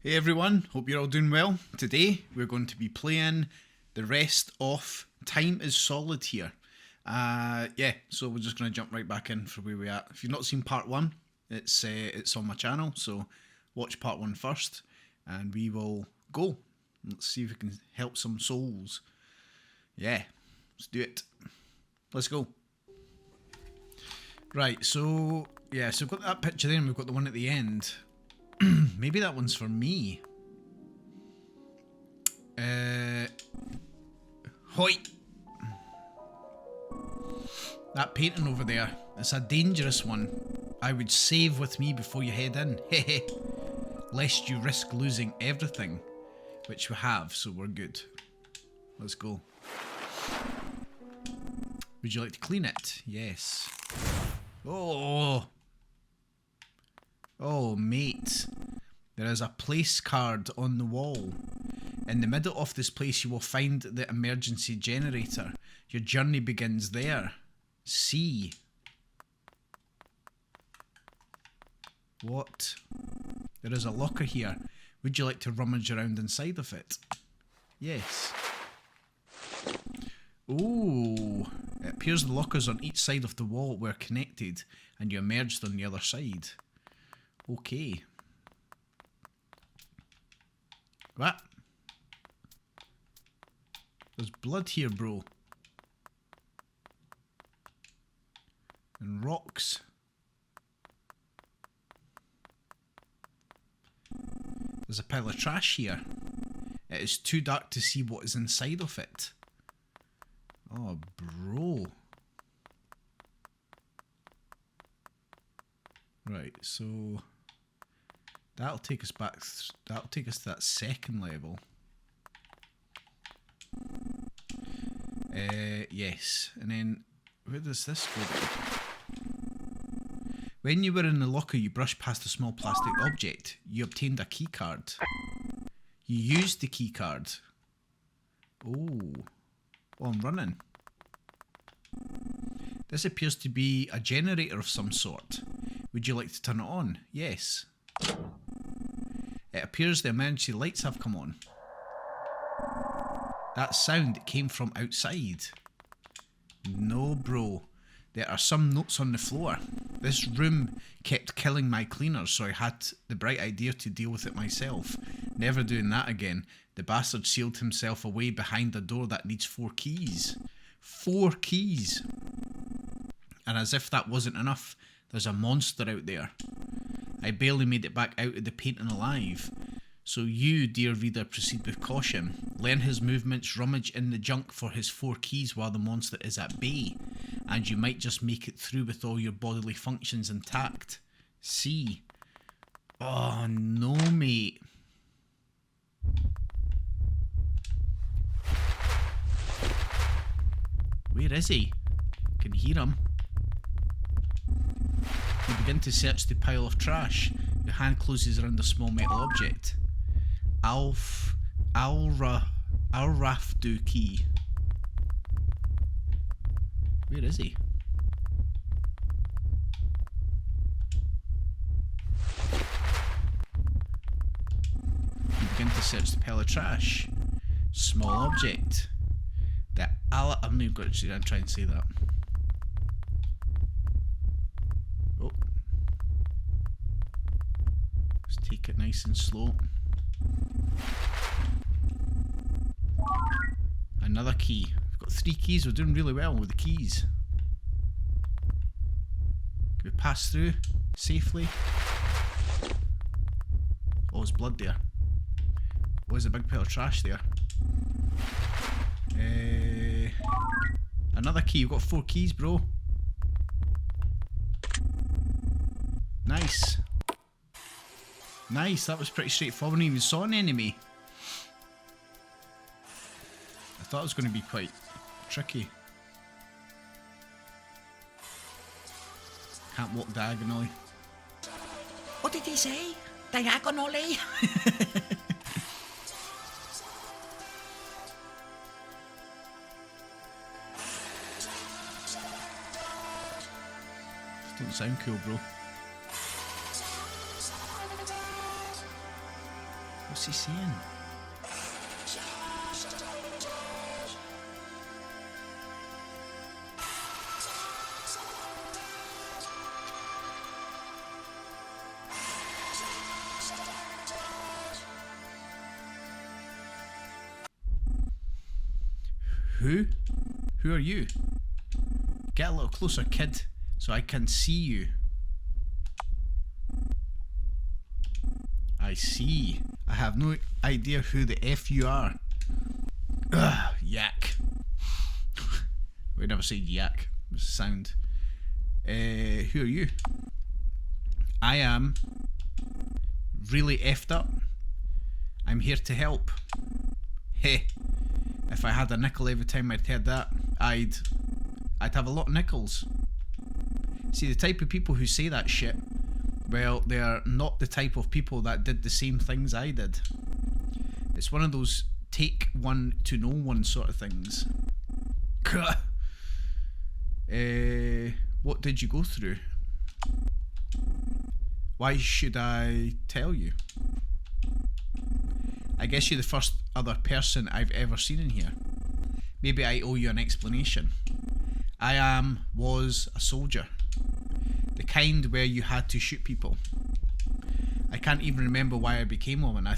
Hey everyone, hope you're all doing well. Today we're going to be playing the rest of Time is Solid here. So we're just going to jump right back in for where we're at. If you've not seen part one, it's on my channel, so watch part one first and we will go. Let's see if we can help some souls. Yeah, let's do it. Let's go. Right, so we've got that picture there and we've got the one at the end. Maybe that one's for me. Hoi! That painting over there, it's a dangerous one. I would save with me before you head in. Hehe. Lest you risk losing everything. Which we have, so we're good. Let's go. Would you like to clean it? Yes. Oh! Oh, mate. There is a place card on the wall. In the middle of this place you will find the emergency generator. Your journey begins there. C. What? There is a locker here. Would you like to rummage around inside of it? Yes. Ooh. It appears the lockers on each side of the wall were connected and you emerged on the other side. Okay. What? There's blood here, bro. And rocks. There's a pile of trash here. It is too dark to see what is inside of it. Oh, bro. Right, so that'll take us back. That'll take us to that second level. Yes, and then where does this go? When you were in the locker, you brushed past a small plastic object. You obtained a key card. You used the key card. Oh, I'm running. This appears to be a generator of some sort. Would you like to turn it on? Yes. It appears the emergency lights have come on. That sound came from outside. No, bro. There are some notes on the floor. This room kept killing my cleaners, so I had the bright idea to deal with it myself. Never doing that again. The bastard sealed himself away behind a door that needs 4 keys. 4 keys! And as if that wasn't enough, there's a monster out there. I barely made it back out of the painting alive. So you, dear reader, proceed with caution. Learn his movements, rummage in the junk for his 4 keys while the monster is at bay. And you might just make it through with all your bodily functions intact. C. Oh no, mate. Where is he? I can hear him. You begin to search the pile of trash. Your hand closes around a small metal object. Alrafdu key. Where is he? You begin to search the pile of trash. Small object. I'm not going to try and say that. Oh. Let's take it nice and slow. Another key. We've got 3 keys. We're doing really well with the keys. Can we pass through safely? Oh, there's blood there. Oh, there's a big pile of trash there. Another key. We've got 4 keys, bro. Nice. Nice, that was pretty straightforward. I even saw an enemy. I thought it was going to be quite tricky. Can't walk diagonally. What did he say? Diagonally? Don't sound cool, bro. What's he saying? Who? Who are you? Get a little closer, kid, so I can see you. I see. I have no idea who the F you are. Ugh, yak. We never said yak. It was a sound. Who are you? I am really effed up. I'm here to help. Heh. If I had a nickel every time I'd heard that, I'd have a lot of nickels. See, the type of people who say that shit, well, they're not the type of people that did the same things I did. It's one of those take one to know one sort of things. What did you go through? Why should I tell you? I guess you're the first other person I've ever seen in here. Maybe I owe you an explanation. I was a soldier. The kind where you had to shoot people. I can't even remember why I became one. I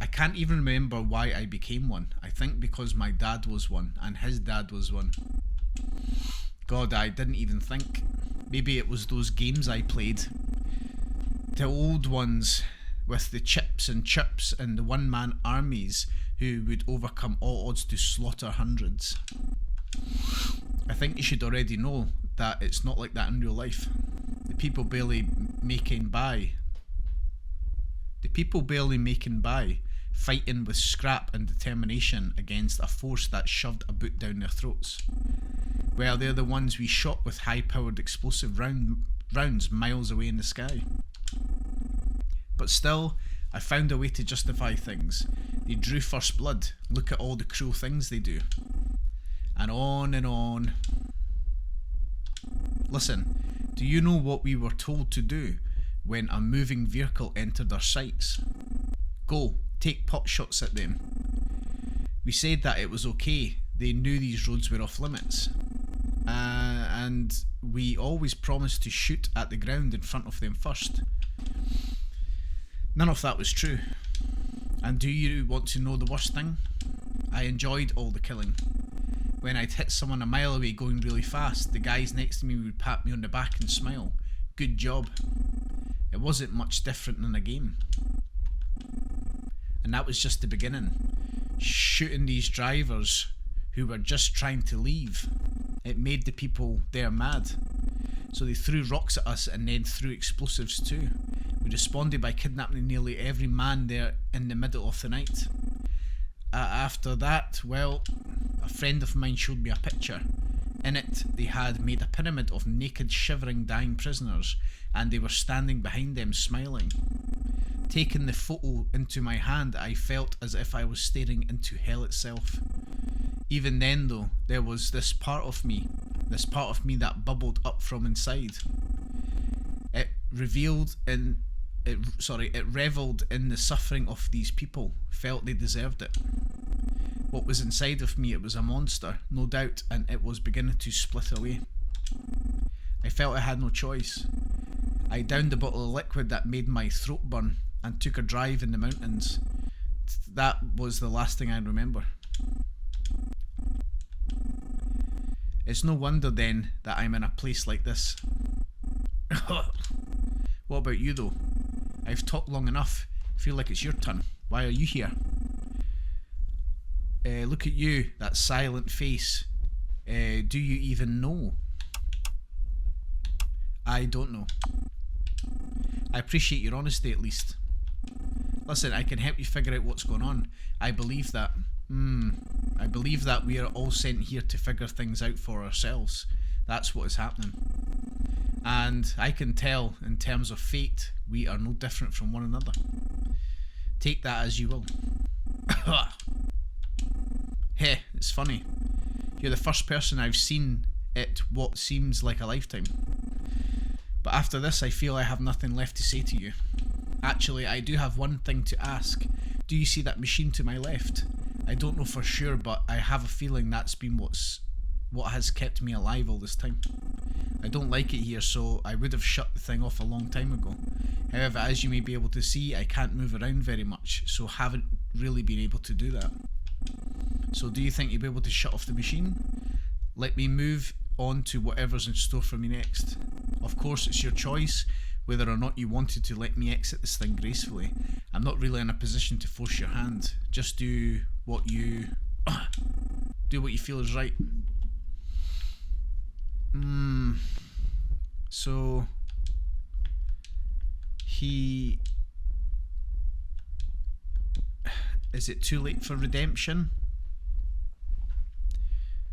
can't even remember why I became one. I think because my dad was one and his dad was one. God, I didn't even think. Maybe it was those games I played. The old ones with the chips and chirps and the one-man armies who would overcome all odds to slaughter hundreds. I think you should already know that it's not like that in real life. The people barely making by, fighting with scrap and determination against a force that shoved a boot down their throats. Well, they're the ones we shot with high-powered explosive rounds miles away in the sky. But still, I found a way to justify things. They drew first blood. Look at all the cruel things they do. And on and on. Listen, do you know what we were told to do when a moving vehicle entered our sights? Go, take pot shots at them. We said that it was okay. They knew these roads were off limits. And we always promised to shoot at the ground in front of them first. None of that was true. And do you want to know the worst thing? I enjoyed all the killing. When I'd hit someone a mile away going really fast, the guys next to me would pat me on the back and smile. Good job. It wasn't much different than a game. And that was just the beginning. Shooting these drivers who were just trying to leave. It made the people there mad. So they threw rocks at us and then threw explosives too. We responded by kidnapping nearly every man there in the middle of the night. After that, well, a friend of mine showed me a picture. In it, they had made a pyramid of naked, shivering, dying prisoners, and they were standing behind them smiling. Taking the photo into my hand, I felt as if I was staring into hell itself. Even then though, there was this part of me that bubbled up from inside. It revelled in the suffering of these people, felt they deserved it. What was inside of me, it was a monster, no doubt, and it was beginning to split away. I felt I had no choice. I downed a bottle of liquid that made my throat burn and took a drive in the mountains. That was the last thing I remember. It's no wonder then that I'm in a place like this. What about you though? I've talked long enough. Feel like it's your turn. Why are you here? Look at you, that silent face. Do you even know? I don't know. I appreciate your honesty at least. Listen, I can help you figure out what's going on. I believe that. I believe that we are all sent here to figure things out for ourselves. That's what is happening. And I can tell, in terms of fate, we are no different from one another. Take that as you will. Hey, it's funny. You're the first person I've seen it what seems like a lifetime. But after this, I feel I have nothing left to say to you. Actually, I do have one thing to ask. Do you see that machine to my left? I don't know for sure, but I have a feeling that's been what has kept me alive all this time. I don't like it here, so I would have shut the thing off a long time ago. However, as you may be able to see, I can't move around very much, so haven't really been able to do that. So do you think you'll be able to shut off the machine? Let me move on to whatever's in store for me next. Of course, it's your choice whether or not you wanted to let me exit this thing gracefully. I'm not really in a position to force your hand. Just do what you feel is right. So is it too late for redemption?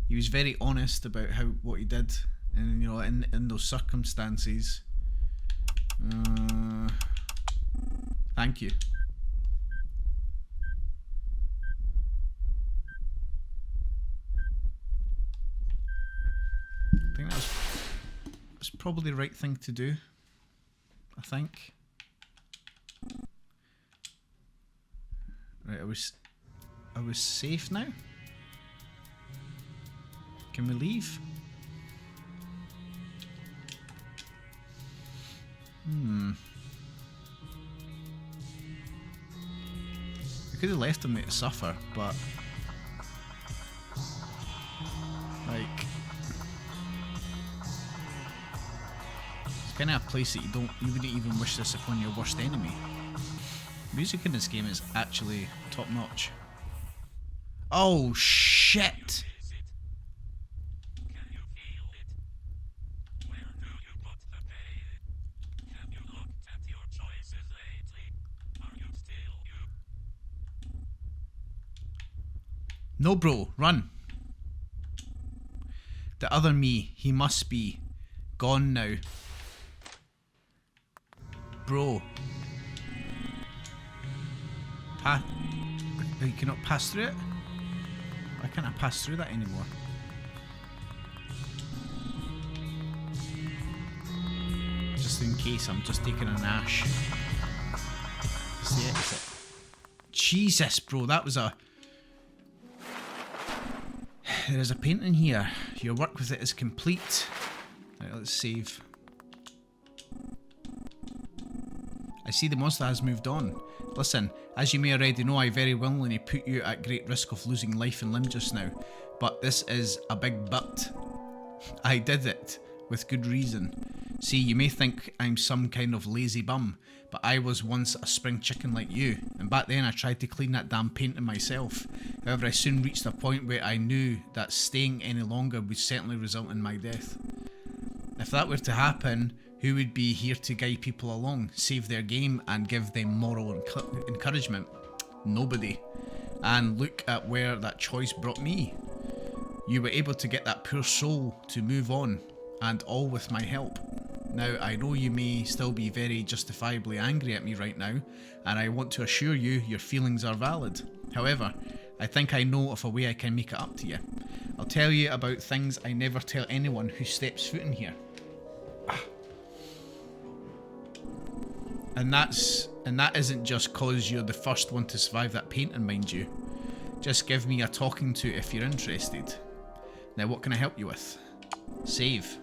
He was very honest about what he did, and in those circumstances. Thank you. I think that's probably the right thing to do. I think. Right, I was safe now. Can we leave? I could have left him there to suffer, but like, it's kind of a place that you wouldn't even wish this upon your worst enemy. Music in this game is actually top notch. Oh shit! No, bro, run. The other me, he must be gone now. Bro. You cannot pass through it? Why can't I pass through that anymore? Just in case, I'm just taking an ash. Just the exit. Jesus, bro, that was a... There is a painting here. Your work with it is complete. Right, let's save. I see the monster has moved on. Listen, as you may already know, I very willingly put you at great risk of losing life and limb just now. But this is a big but. I did it, with good reason. See, you may think I'm some kind of lazy bum, but I was once a spring chicken like you, and back then I tried to clean that damn painting myself. However, I soon reached a point where I knew that staying any longer would certainly result in my death. If that were to happen, who would be here to guide people along, save their game, and give them moral encouragement? Nobody. And look at where that choice brought me. You were able to get that poor soul to move on, and all with my help. Now, I know you may still be very justifiably angry at me right now, and I want to assure you your feelings are valid. However, I think I know of a way I can make it up to you. I'll tell you about things I never tell anyone who steps foot in here. And that isn't just cause you're the first one to survive that painting, mind you. Just give me a talking to if you're interested. Now, what can I help you with? Save.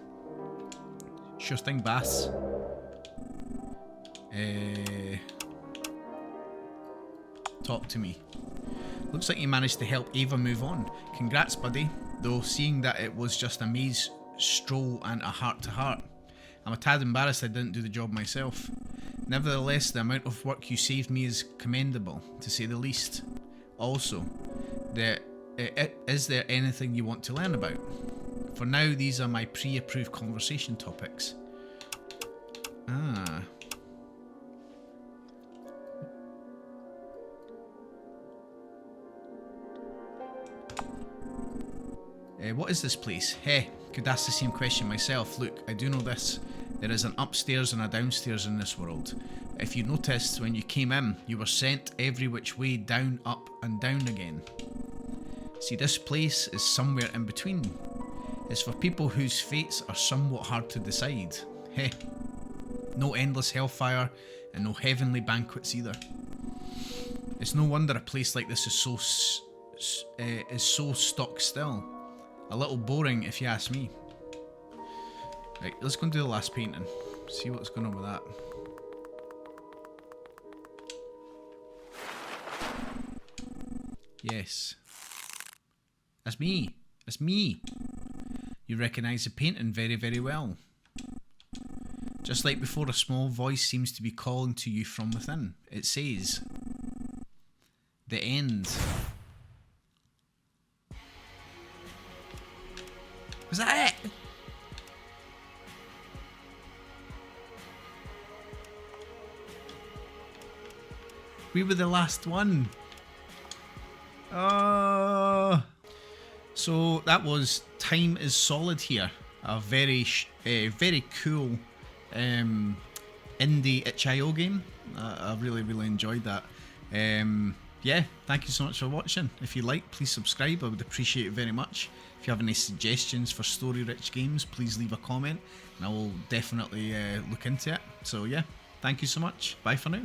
Sure thing, Bass. Talk to me. Looks like you managed to help Ava move on. Congrats, buddy. Though, seeing that it was just a maze stroll and a heart-to-heart, I'm a tad embarrassed I didn't do the job myself. Nevertheless, the amount of work you saved me is commendable, to say the least. Also, is there anything you want to learn about? For now, these are my pre-approved conversation topics. What is this place? Hey, could ask the same question myself. Look, I do know this. There is an upstairs and a downstairs in this world. If you noticed, when you came in, you were sent every which way down, up and down again. See, this place is somewhere in between. It's for people whose fates are somewhat hard to decide. Hey, No endless hellfire, and no heavenly banquets either. It's no wonder a place like this is so stock still. A little boring, if you ask me. Right, let's go and do the last painting. See what's going on with that. Yes. That's me. That's me. You recognise the painting very, very well. Just like before, a small voice seems to be calling to you from within. It says, "The end." Was that it? We were the last one. Oh. So that was Time is Solid here. A very cool indie itch.io game. I really enjoyed that. Yeah, thank you so much for watching. If you like, please subscribe. I would appreciate it very much. If you have any suggestions for story-rich games, please leave a comment and I will definitely look into it. So yeah, thank you so much. Bye for now.